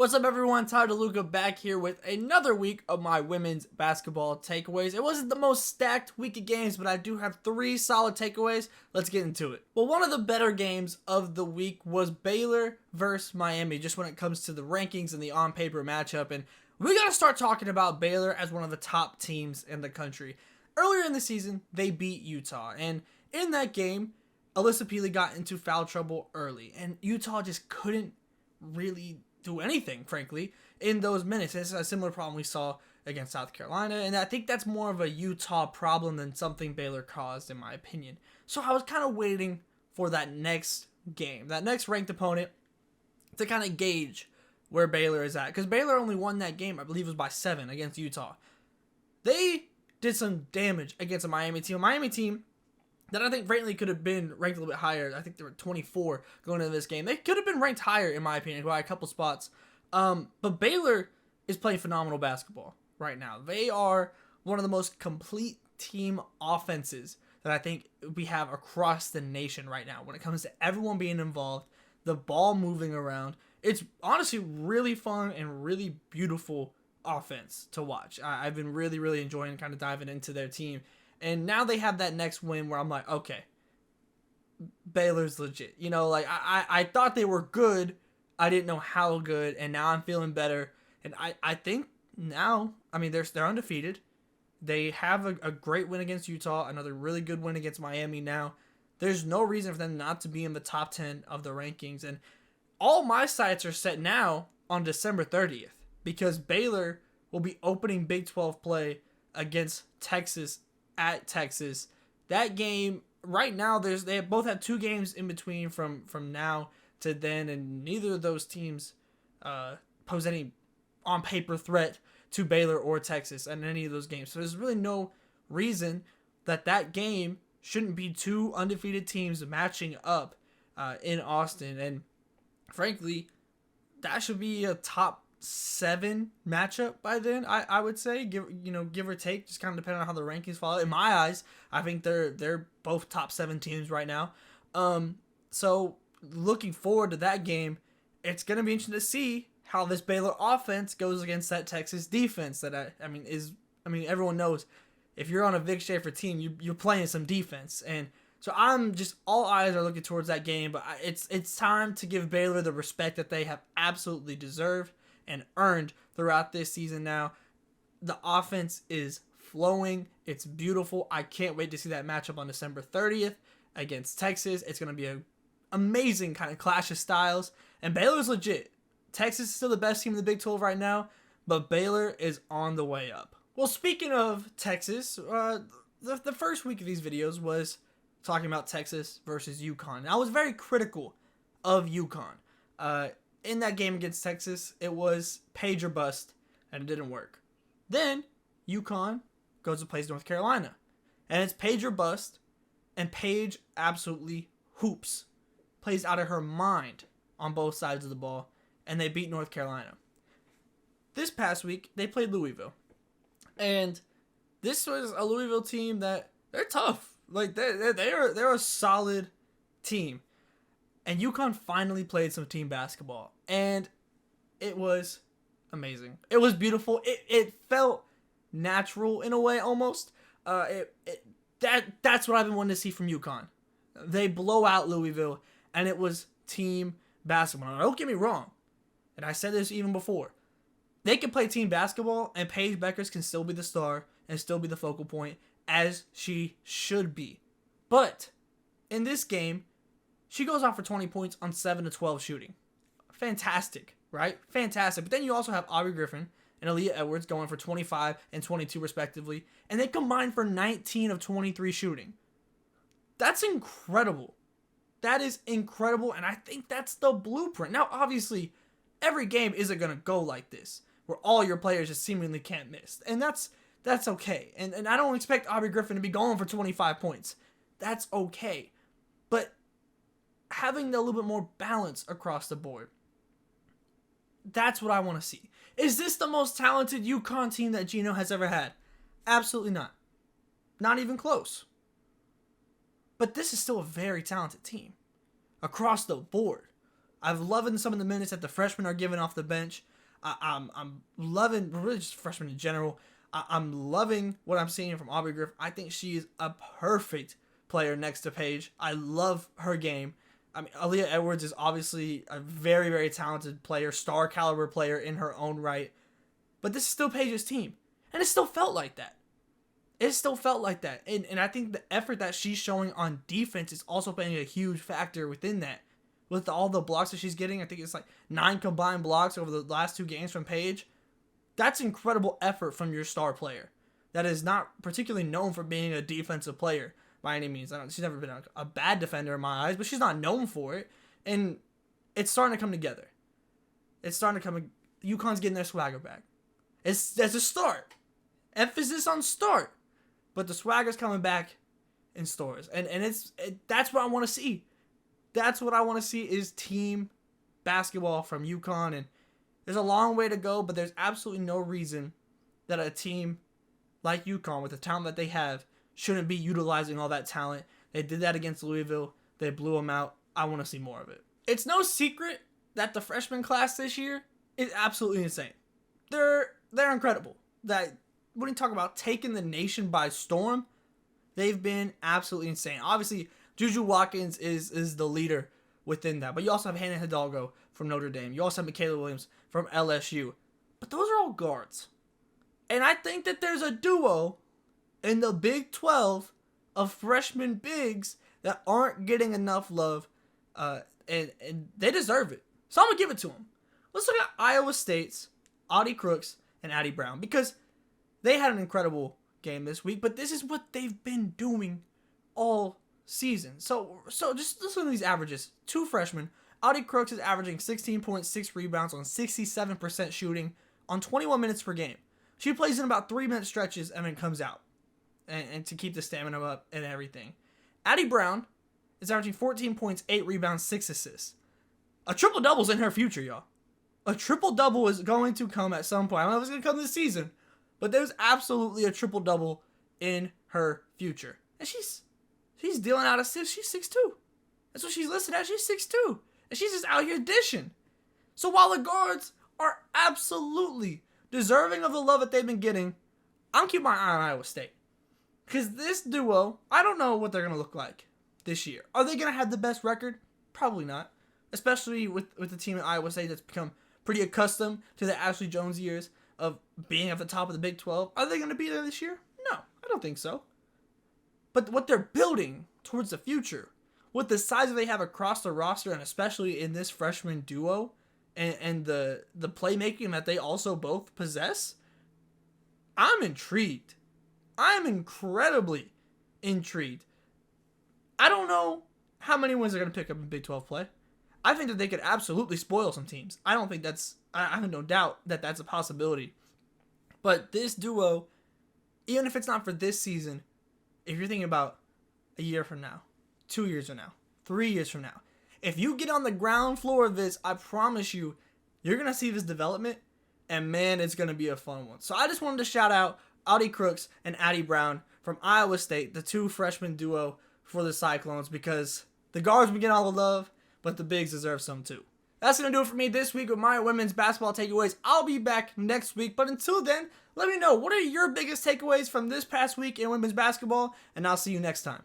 What's up, everyone? DeLuca back here with another week of my women's basketball takeaways. It wasn't the most stacked week of games, but I do have 3 solid takeaways. Let's get into it. Well, one of the better games of the week was Baylor versus Miami, just when it comes to the rankings and the on-paper matchup. And we got to start talking about Baylor as one of the top teams in the country. Earlier in the season, they beat Utah. And in that game, Alyssa Peely got into foul trouble early. And Utah just couldn't really do anything, frankly, in those minutes. It's a similar problem we saw against South Carolina, and I think that's more of a Utah problem than something Baylor caused, in my opinion. So I was kind of waiting for that next game, that next ranked opponent, to kind of gauge where Baylor is at, because Baylor only won that game, I believe it was by 7 against Utah. They did some damage against a Miami team that I think frankly could have been ranked a little bit higher. I think they were 24 going into this game. They could have been ranked higher, in my opinion, by a couple spots. But Baylor is playing phenomenal basketball right now. They are one of the most complete team offenses that I think we have across the nation right now. When it comes to everyone being involved, the ball moving around, it's honestly really fun and really beautiful offense to watch. I've been really enjoying kind of diving into their team. And now they have that next win where I'm like, okay, Baylor's legit. You know, like I thought they were good. I didn't know how good, and now I'm feeling better. And I think now, I mean, they're undefeated. They have a great win against Utah, another really good win against Miami now. There's no reason for them not to be in the top 10 of the rankings. And all my sights are set now on December 30th because Baylor will be opening Big 12 play against Texas at Texas. That game right now, they both have 2 games in between from now to then, and neither of those teams pose any on paper threat to Baylor or Texas in any of those games. So there's really no reason that game shouldn't be 2 undefeated teams matching up in Austin. And frankly, that should be a top 7 matchup by then, I would say, give or take, just kind of depending on how the rankings fall. In my eyes, I think they're both top 7 teams right now. So looking forward to that game, it's gonna be interesting to see how this Baylor offense goes against that Texas defense. That I mean everyone knows if you're on a Vic Schaefer team, you're playing some defense, and so I'm just all eyes are looking towards that game. But it's time to give Baylor the respect that they have absolutely deserved and earned throughout this season now. The offense is flowing. It's beautiful. I can't wait to see that matchup on December 30th against Texas. It's going to be an amazing kind of clash of styles. And Baylor's legit. Texas is still the best team in the Big 12 right now, but Baylor is on the way up. Well, speaking of Texas, the first week of these videos was talking about Texas versus Yukon. And I was very critical of Yukon. In that game against Texas, it was page or bust, and it didn't work. Then, Yukon goes to play North Carolina, and it's page or bust, and Paige absolutely hoops. Plays out of her mind on both sides of the ball, and they beat North Carolina. This past week, they played Louisville, and this was a Louisville team that, they're tough. Like, they're a solid team. And Yukon finally played some team basketball. And it was amazing. It was beautiful. It felt natural in a way almost. That's what I've been wanting to see from Yukon. They blow out Louisville, and it was team basketball. Now, don't get me wrong. And I said this even before. They can play team basketball, and Paige Bueckers can still be the star and still be the focal point, as she should be. But in this game, she goes off for 20 points on 7 to 12 shooting. Fantastic, right? Fantastic. But then you also have Aubrey Griffin and Aaliyah Edwards going for 25 and 22 respectively. And they combined for 19 of 23 shooting. That's incredible. That is incredible. And I think that's the blueprint. Now, obviously, every game isn't going to go like this, where all your players just seemingly can't miss. And that's okay. And I don't expect Aubrey Griffin to be going for 25 points. That's okay. But having a little bit more balance across the board, that's what I want to see. Is this the most talented Yukon team that Gino has ever had? Absolutely not. Not even close. But this is still a very talented team across the board. I've loved some of the minutes that the freshmen are giving off the bench. I'm loving, really just freshmen in general. I'm loving what I'm seeing from Aubrey Griff. I think she is a perfect player next to Paige. I love her game. I mean, Aaliyah Edwards is obviously a very, very talented player, star caliber player in her own right. But this is still Paige's team. And it still felt like that. It still felt like that. And I think the effort that she's showing on defense is also playing a huge factor within that. With all the blocks that she's getting, I think it's like 9 combined blocks over the last 2 games from Paige. That's incredible effort from your star player. That is not particularly known for being a defensive player by any means. She's never been a bad defender in my eyes, but she's not known for it. And it's starting to come together. It's starting to come. Yukon's getting their swagger back. That's a start. Emphasis on start. But the swagger's coming back in stores. And that's what I want to see. That's what I want to see is team basketball from Yukon. And there's a long way to go, but there's absolutely no reason that a team like Yukon, with the talent that they have, shouldn't be utilizing all that talent. They did that against Louisville. They blew them out. I want to see more of it. It's no secret that the freshman class this year is absolutely insane. They're incredible. That when you talk about taking the nation by storm, they've been absolutely insane. Obviously, Juju Watkins is the leader within that. But you also have Hannah Hidalgo from Notre Dame. You also have Michaela Williams from LSU. But those are all guards. And I think that there's a duo in the Big 12 of freshman bigs that aren't getting enough love. And they deserve it. So I'm going to give it to them. Let's look at Iowa State's Audie Crooks and Addie Brown. Because they had an incredible game this week. But this is what they've been doing all season. So just listen to these averages. 2 freshmen. Audie Crooks is averaging 16.6 rebounds on 67% shooting on 21 minutes per game. She plays in about 3-minute stretches and then comes out. And to keep the stamina up and everything. Addie Brown is averaging 14 points, 8 rebounds, 6 assists. A triple-double's in her future, y'all. A triple-double is going to come at some point. I don't know if it's going to come this season, but there's absolutely a triple-double in her future. And she's dealing out assists. She's 6'2". That's what she's listed as. She's 6'2". And she's just out here dishing. So while the guards are absolutely deserving of the love that they've been getting, I'm keeping my eye on Iowa State. Because this duo, I don't know what they're going to look like this year. Are they going to have the best record? Probably not. Especially with the team at Iowa State that's become pretty accustomed to the Ashley Jones years of being at the top of the Big 12. Are they going to be there this year? No, I don't think so. But what they're building towards the future, with the size that they have across the roster, and especially in this freshman duo, and the playmaking that they also both possess, I'm intrigued. I'm incredibly intrigued. I don't know how many wins they're going to pick up in Big 12 play. I think that they could absolutely spoil some teams. I have no doubt that that's a possibility. But this duo, even if it's not for this season, if you're thinking about a year from now, 2 years from now, 3 years from now, if you get on the ground floor of this, I promise you, you're going to see this development, and man, it's going to be a fun one. So I just wanted to shout out Audie Crooks and Addie Brown from Iowa State, the 2 freshman duo for the Cyclones, because the guards will get all the love, but the bigs deserve some too. That's going to do it for me this week with my women's basketball takeaways. I'll be back next week, but until then, let me know, what are your biggest takeaways from this past week in women's basketball, and I'll see you next time.